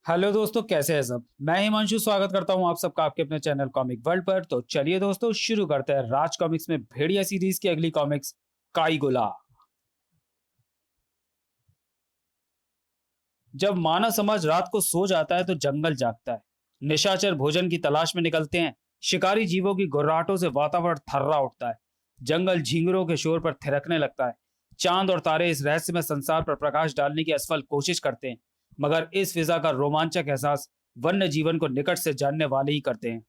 Hello दोस्तों, कैसे हैं सब। मैं हिमांशु स्वागत करता हूं आप सबका आपके अपने चैनल कॉमिक वर्ल्ड पर। तो चलिए दोस्तों, शुरू करते हैं राज कॉमिक्स में भेड़िया सीरीज की अगली कॉमिक्स, काईगुला। जब मानव समाज रात को सो जाता है तो जंगल जागता है। निशाचर भोजन की तलाश में निकलते हैं। शिकारी जीवों की गुर्राहटों से वातावरण थर्रा उठता है। जंगल झींगुरों के शोर पर थिरकने लगता है। चांद और तारे इस रहस्यमय संसार पर प्रकाश डालने की असफल कोशिश करते हैं, मगर इस फिजा का रोमांचक एहसास वन्य जीवन को निकट से जानने वाले ही करते हैं।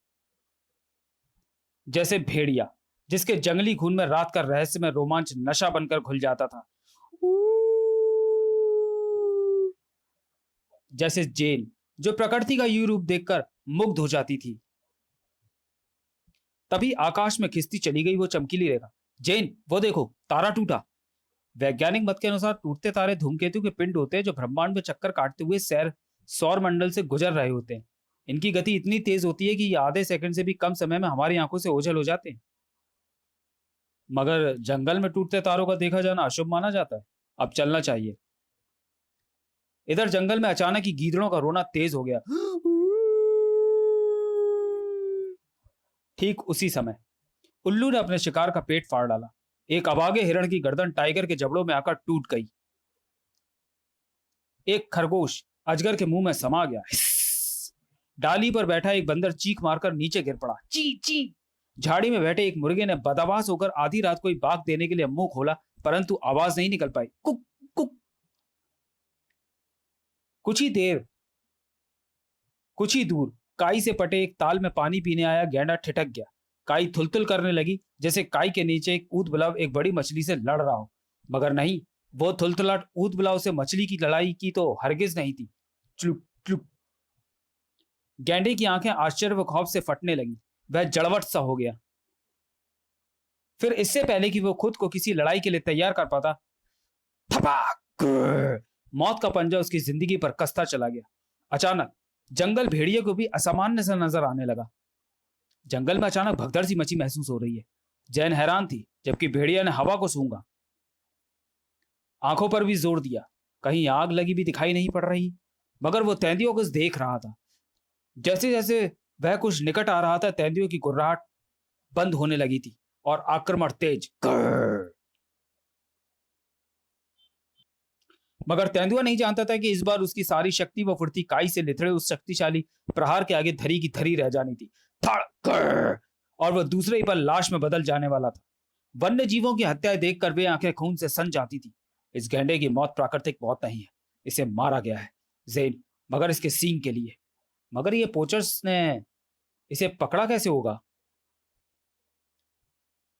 जैसे भेड़िया, जिसके जंगली खून में रात का रहस्यमय रोमांच नशा बनकर घुल जाता था। जैसे जेन, जो प्रकृति का यू रूप देखकर मुग्ध हो जाती थी। तभी आकाश में खिसती चली गई वो चमकीली रेखा। जेन, वो देखो, तारा टूटा। वैज्ञानिक मत के अनुसार टूटते तारे धूमकेतु के पिंड होते हैं, जो ब्रह्मांड में चक्कर काटते हुए सैर सौर मंडल से गुजर रहे होते हैं। इनकी गति इतनी तेज होती है कि ये आधे सेकंड से भी कम समय में हमारी आंखों से ओझल हो जाते हैं। मगर जंगल में टूटते तारों का देखा जाना अशुभ माना जाता है। अब चलना चाहिए। इधर जंगल में अचानक ही गीदड़ों का रोना तेज हो गया। ठीक उसी समय उल्लू ने अपने शिकार का पेट फाड़ डाला। एक अभागे हिरण की गर्दन टाइगर के जबड़ों में आकर टूट गई। एक खरगोश अजगर के मुंह में समा गया। हिस्स। डाली पर बैठा एक बंदर चीख मारकर नीचे गिर पड़ा। ची ची। झाड़ी में बैठे एक मुर्गे ने बदहवास होकर आधी रात को ही बाग देने के लिए मुंह खोला, परंतु आवाज नहीं निकल पाई। Cook cook. कुछ ही देर कुछ ही दूर काई से पटे एक ताल में पानी पीने आया गैंडा ठिठक गया। काई थुलथुल करने लगी, जैसे काई के नीचे एक ऊद बिलाव एक बड़ी मछली से लड़ रहा हो। मगर नहीं, वो थुलथुलाट ऊद बिलाव से मछली की लड़ाई की तो हरगिज नहीं थी। चुप चुप। गैंडे की आंखें आश्चर्य व खौफ से फटने लगी। वह जड़वट सा हो गया। फिर इससे पहले कि वो खुद को किसी लड़ाई के लिए तैयार कर पाता, थपाक, मौत का पंजा उसकी जिंदगी पर कसता चला गया। अचानक जंगल भेड़िए को भी असामान्य सा नजर आने लगा। जंगल में अचानक भगदड़ सी मची महसूस हो रही है। जैन हैरान थी, जबकि भेड़िया ने हवा को सूंघा। आंखों पर भी जोर दिया। कहीं आग लगी भी दिखाई नहीं पड़ रही, मगर वो तेंदुओं को देख रहा था। जैसे जैसे वह कुछ निकट आ रहा था, तेंदुओं की गुर्राहट बंद होने लगी थी और आक्रमण तेज। मगर तेंदुआ नहीं जानता था कि इस बार उसकी सारी शक्ति व फुर्ती काई से लिथड़े उस शक्तिशाली प्रहार के आगे धरी की धरी रह जानी थी। और वह दूसरे ही पल लाश में बदल जाने वाला था। वन्य जीवों की हत्याएं देखकर वे आंखें खून से सन जाती थी। इस गैंडे की मौत प्राकृतिक मौत नहीं है, इसे मारा गया है जेन, मगर इसके सींग के लिए। मगर ये पोचर्स ने इसे पकड़ा कैसे होगा?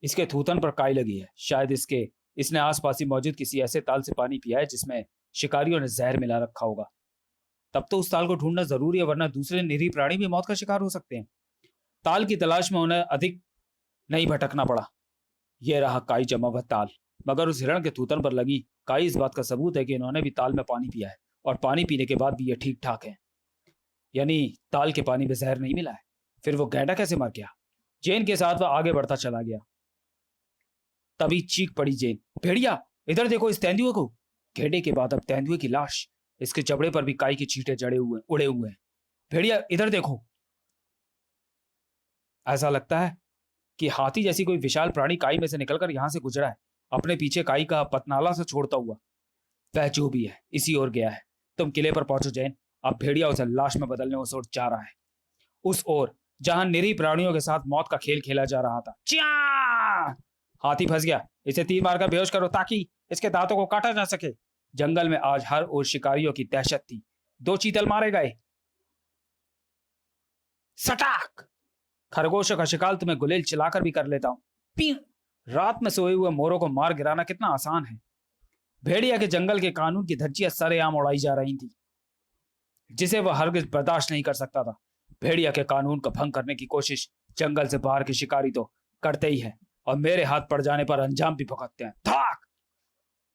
इसके थूथन पर काई लगी है। शायद इसने आसपास ही मौजूद किसी ऐसे ताल से पानी पिया है जिसमें शिकारियों ने जहर मिला रखा होगा। तब तो उस ताल को ढूंढना जरूरी है, वरना दूसरे निरीह प्राणी भी मौत का शिकार हो सकते हैं। ताल की तलाश में उन्हें अधिक नहीं भटकना पड़ा। यह रहा काई जमा हुआ ताल। मगर उस हिरण के थूथन पर लगी काई इस बात का सबूत है कि इन्होंने भी ताल में पानी पिया है, और पानी पीने के बाद भी ये ठीक ठाक है। यानी ताल के पानी में जहर नहीं मिला है। फिर वो गैंडा कैसे मर गया? जेन के साथ वह आगे बढ़ता चला गया। तभी चीख पड़ी जेन, भेड़िया, इधर देखो इस तेंदुए को। गैंडे के बाद अब तेंदुए की लाश, इसके जबड़े पर भी काई के छींटे उड़े हुए हैं। भेड़िया, इधर देखो। ऐसा लगता है कि हाथी जैसी कोई विशाल प्राणी काई में से निकलकर यहां से गुजरा है, अपने पीछे काई का पतनाला से छोड़ता हुआ। वह जो भी है इसी ओर गया है। तुम किले पर पहुंचो जैन। अब भेड़िया उसे लाश में बदलने उस ओर जा रहा है, उस ओर जहां निरीह प्राणियों के साथ मौत का खेल खेला जा रहा था। चिया! हाथी फंस गया, इसे तीर मारकर बेहोश करो ताकि इसके दांतों को काटा जा सके। जंगल में आज हर ओर शिकारियों की दहशत थी। 2 चीतल मारे गए। सटाक! खरगोशों का शिकार तुम्हें गुलेल चिल्लाकर भी कर लेता हूं। रात में सोए हुए मोरों को मार गिराना कितना आसान है। भेड़िया के जंगल के कानून की धज्जियां सरेआम उड़ाई जा रही थी, जिसे वह हरगिज बर्दाश्त नहीं कर सकता था। भेड़िया के कानून का भंग करने की कोशिश जंगल से बाहर के शिकारी तो करते ही है, और मेरे हाथ पड़ जाने पर अंजाम भी भुगतते हैं। थाक!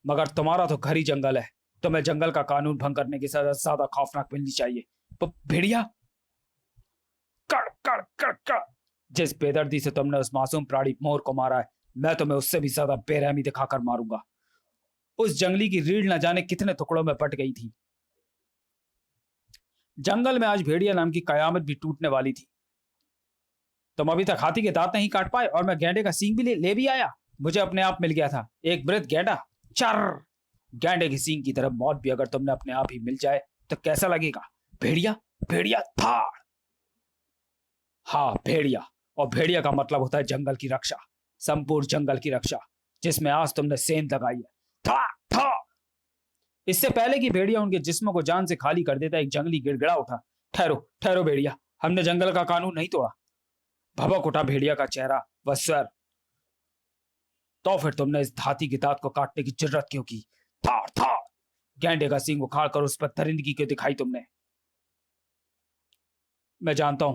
मगर तुम्हारा तो घर ही जंगल है, तुम्हें जंगल का कानून भंग करने की सजा ज्यादा खौफनाक मिलनी चाहिए। भेड़िया, कड़ कड़ कड़ कड़, जिस बेदर्दी से तुमने उस मासूम प्राणी मोर को मारा है, मैं तुम्हें उससे भी ज्यादा बेरहमी दिखाकर मारूंगा। उस जंगली की रीढ़ न जाने कितने टुकड़ों में बट गई थी। जंगल में आज भेड़िया नाम की कयामत भी टूटने वाली थी। तुम अभी तक हाथी के दांत नहीं काट पाए और मैं गैंडे का सींग भी ले भी आया। मुझे अपने आप मिल गया था एक वृद्ध गैंडा। चर गैंडे की सींग की तरह मौत भी अगर तुमने अपने आप ही मिल जाए तो कैसा लगेगा? भेड़िया भेड़िया फाड़। हाँ, भेड़िया। और भेड़िया का मतलब होता है जंगल की रक्षा, संपूर्ण जंगल की रक्षा जिसमें आज तुमने सेंध लगाई है। था था। इससे पहले कि भेड़िया उनके जिस्म को जान से खाली कर देता, एक जंगली गिड़गिड़ा उठा। ठहरो ठहरो भेड़िया, हमने जंगल का कानून नहीं तोड़ा। भभक उठा भेड़िया का चेहरा व स्वर। तो फिर तुमने इस हाथी के दांत को काटने की जरूरत क्यों की? था था। गैंडे का सींग उखाड़ कर उस पर दरिंदगी क्यों दिखाई तुमने? मैं जानता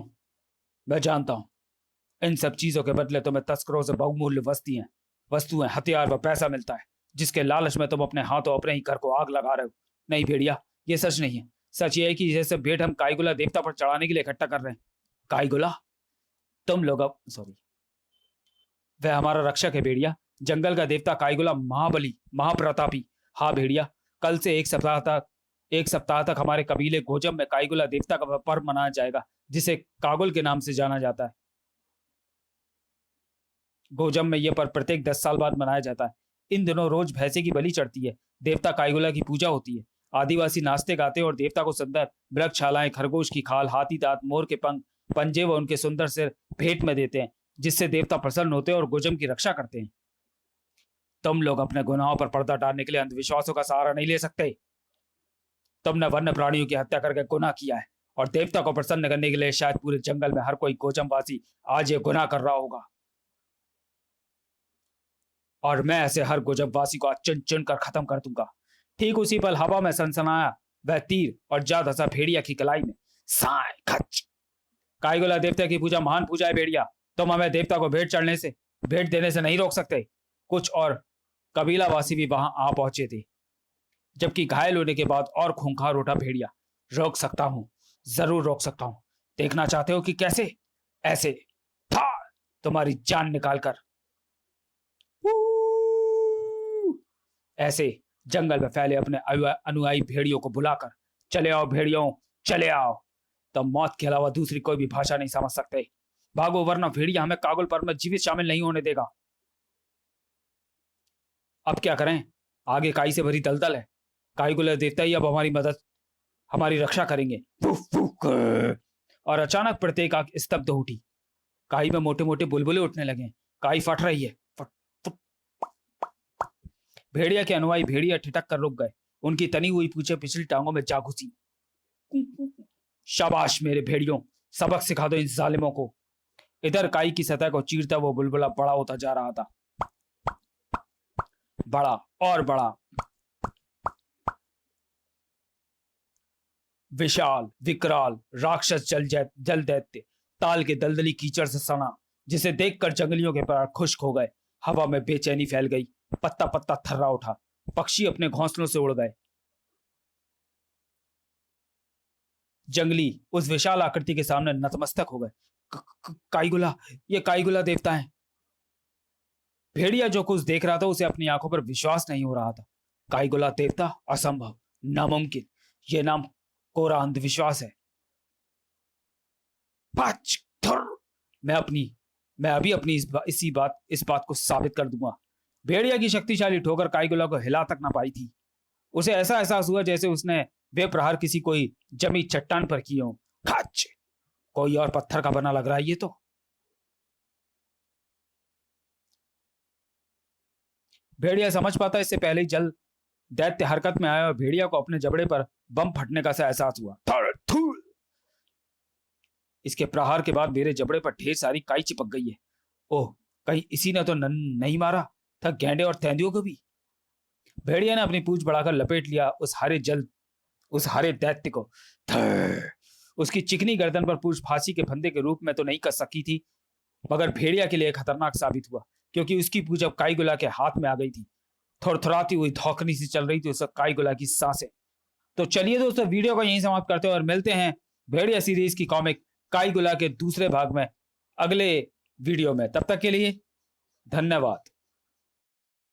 हूं इन सब चीजों के बदले तुम्हें तस्करों से बहुमूल्य वस्तुएं, हथियार व पैसा मिलता है, जिसके लालच में तुम अपने हाथों अपने ही घर को आग लगा रहे हो। नहीं भेड़िया, ये सच नहीं है। सच ये है कि जैसे भेंट हम काईगुला देवता पर चढ़ाने के लिए इकट्ठा कर रहे हैं। काईगुला? तुम लोग अब सॉरी, वह हमारा रक्षक है भेड़िया, जंगल का देवता काईगुला, महाबली, महाप्रतापी। हाँ भेड़िया, कल से एक सप्ताह तक हमारे कबीले गोजम में काईगुला देवता का पर्व मनाया जाएगा, जिसे कागुल के नाम से जाना जाता है। गोजम में यह पर्व प्रत्येक 10 साल बाद मनाया जाता है। इन दिनों रोज भैंसे की बलि चढ़ती है, देवता काईगुला की पूजा होती है। आदिवासी नाचते गाते और देवता को सुंदर वृक्षशालाएं, खरगोश की खाल, हाथी दांत, मोर के पंख, पंजे व उनके सुंदर सिर भेंट में देते हैं, जिससे देवता प्रसन्न होते हैं और गोजम की रक्षा करते हैं। तुम लोग अपने गुनाहों पर पर्दा डालने के लिए अंधविश्वासों का सहारा नहीं ले सकते। तुमने वन्य प्राणियों की हत्या करके गुनाह किया है और देवता को प्रसन्न करने के लिए शायद पूरे जंगल में हर कोई गोजमवासी आज ये गुनाह कर रहा होगा। और मैं ऐसे हर गोजमवासी को आज चुन चुन कर खत्म कर दूंगा। ठीक उसी पल हवा में सनसनाया वह तीर और जा धंसा भेड़िया की कलाई में। साय खच। काईगुला देवता की पूजा महान पूजा है भेड़िया। तुम हमें देवता को भेंट देने से नहीं रोक सकते। कुछ और कबीलावासी भी वहां आ पहुंचे थे, जबकि घायल होने के बाद और खूंखार उठा भेड़िया। रोक सकता हूं, जरूर रोक सकता हूं। देखना चाहते हो कि कैसे? ऐसे था तुम्हारी जान निकालकर। ऐसे जंगल में फैले अपने अनुयायी भेड़ियों को बुलाकर, चले आओ भेड़ियों, चले आओ। तुम मौत के अलावा दूसरी कोई भी भाषा नहीं समझ सकते। भागो, वरना भेड़िया हमें कागुल पर्व में जीवित शामिल नहीं होने देगा। अब क्या करें? आगे काई से भरी दलदल है। काईगुला देवता ही अब हमारी रक्षा करेंगे। और अचानक प्रत्येक आग स्तब्ध उठी। काई में मोटे मोटे बुलबुले उठने लगे। काई फट रही है। भेड़िया के अनुयायी भेड़िया ठिठक कर रुक गए। उनकी तनी हुई पूंछें पिछली टांगों में जा घुसी। शाबाश मेरे भेड़ियों, सबक सिखा दो इन जालिमों को। इधर काई की सतह को चीरता वो बुलबुला बड़ा होता जा रहा था, बड़ा और बड़ा। विशाल विकराल राक्षस जल दैत्य ताल के दलदली कीचड़ से सना, जिसे देखकर जंगलियों के पैर खुश्क हो गए। हवा में बेचैनी फैल गई। पत्ता पत्ता थर्रा उठा। पक्षी अपने घोंसलों से उड़ गए। जंगली उस विशाल आकृति के सामने नतमस्तक हो गए। काईगुला, ये काईगुला देवता है। भेड़िया जो कुछ देख रहा था उसे अपनी आंखों पर विश्वास नहीं हो रहा था। काईगुला देवता? असंभव, नामुमकिन। यह नाम कोरा अंधविश्वास है। मैं अभी अपनी इस बात को साबित कर दूंगा। भेड़िया की शक्तिशाली ठोकर काईगुला को हिला तक ना पाई थी। उसे ऐसा एहसास हुआ जैसे उसने वे प्रहार किसी कोई जमी चट्टान पर किए हो। खच! कोई और पत्थर का बना लग रहा है ये तो। भेड़िया समझ पाता इससे पहले ही जल दैत्य हरकत में आया और भेड़िया को अपने जबड़े पर बम फटने का सा एहसास हुआ। इसके प्रहार के बाद मेरे जबड़े पर ढेर सारी काई चिपक गई है। ओह, कहीं इसी ने तो नहीं मारा था गैंडे और तेंदुओं को भी। भेड़िया ने अपनी पूंछ बढ़ाकर लपेट लिया उस हरे दैत्य को। उसकी चिकनी गर्दन पर पूंछ फांसी के फंदे के रूप में तो नहीं कस सकी थी, मगर भेड़िया के लिए खतरनाक साबित हुआ, क्योंकि उसकी पूंछ अब काईगुला के हाथ में आ गई थी। थरथराती हुई धौकनी सी चल रही थी उस काईगुला की सांसें। तो चलिए दोस्तों, वीडियो को यहीं समाप्त करते हैं और मिलते हैं भेड़िया सीरीज की कॉमिक काईगुला के दूसरे भाग में अगले वीडियो में। तब तक के लिए धन्यवाद।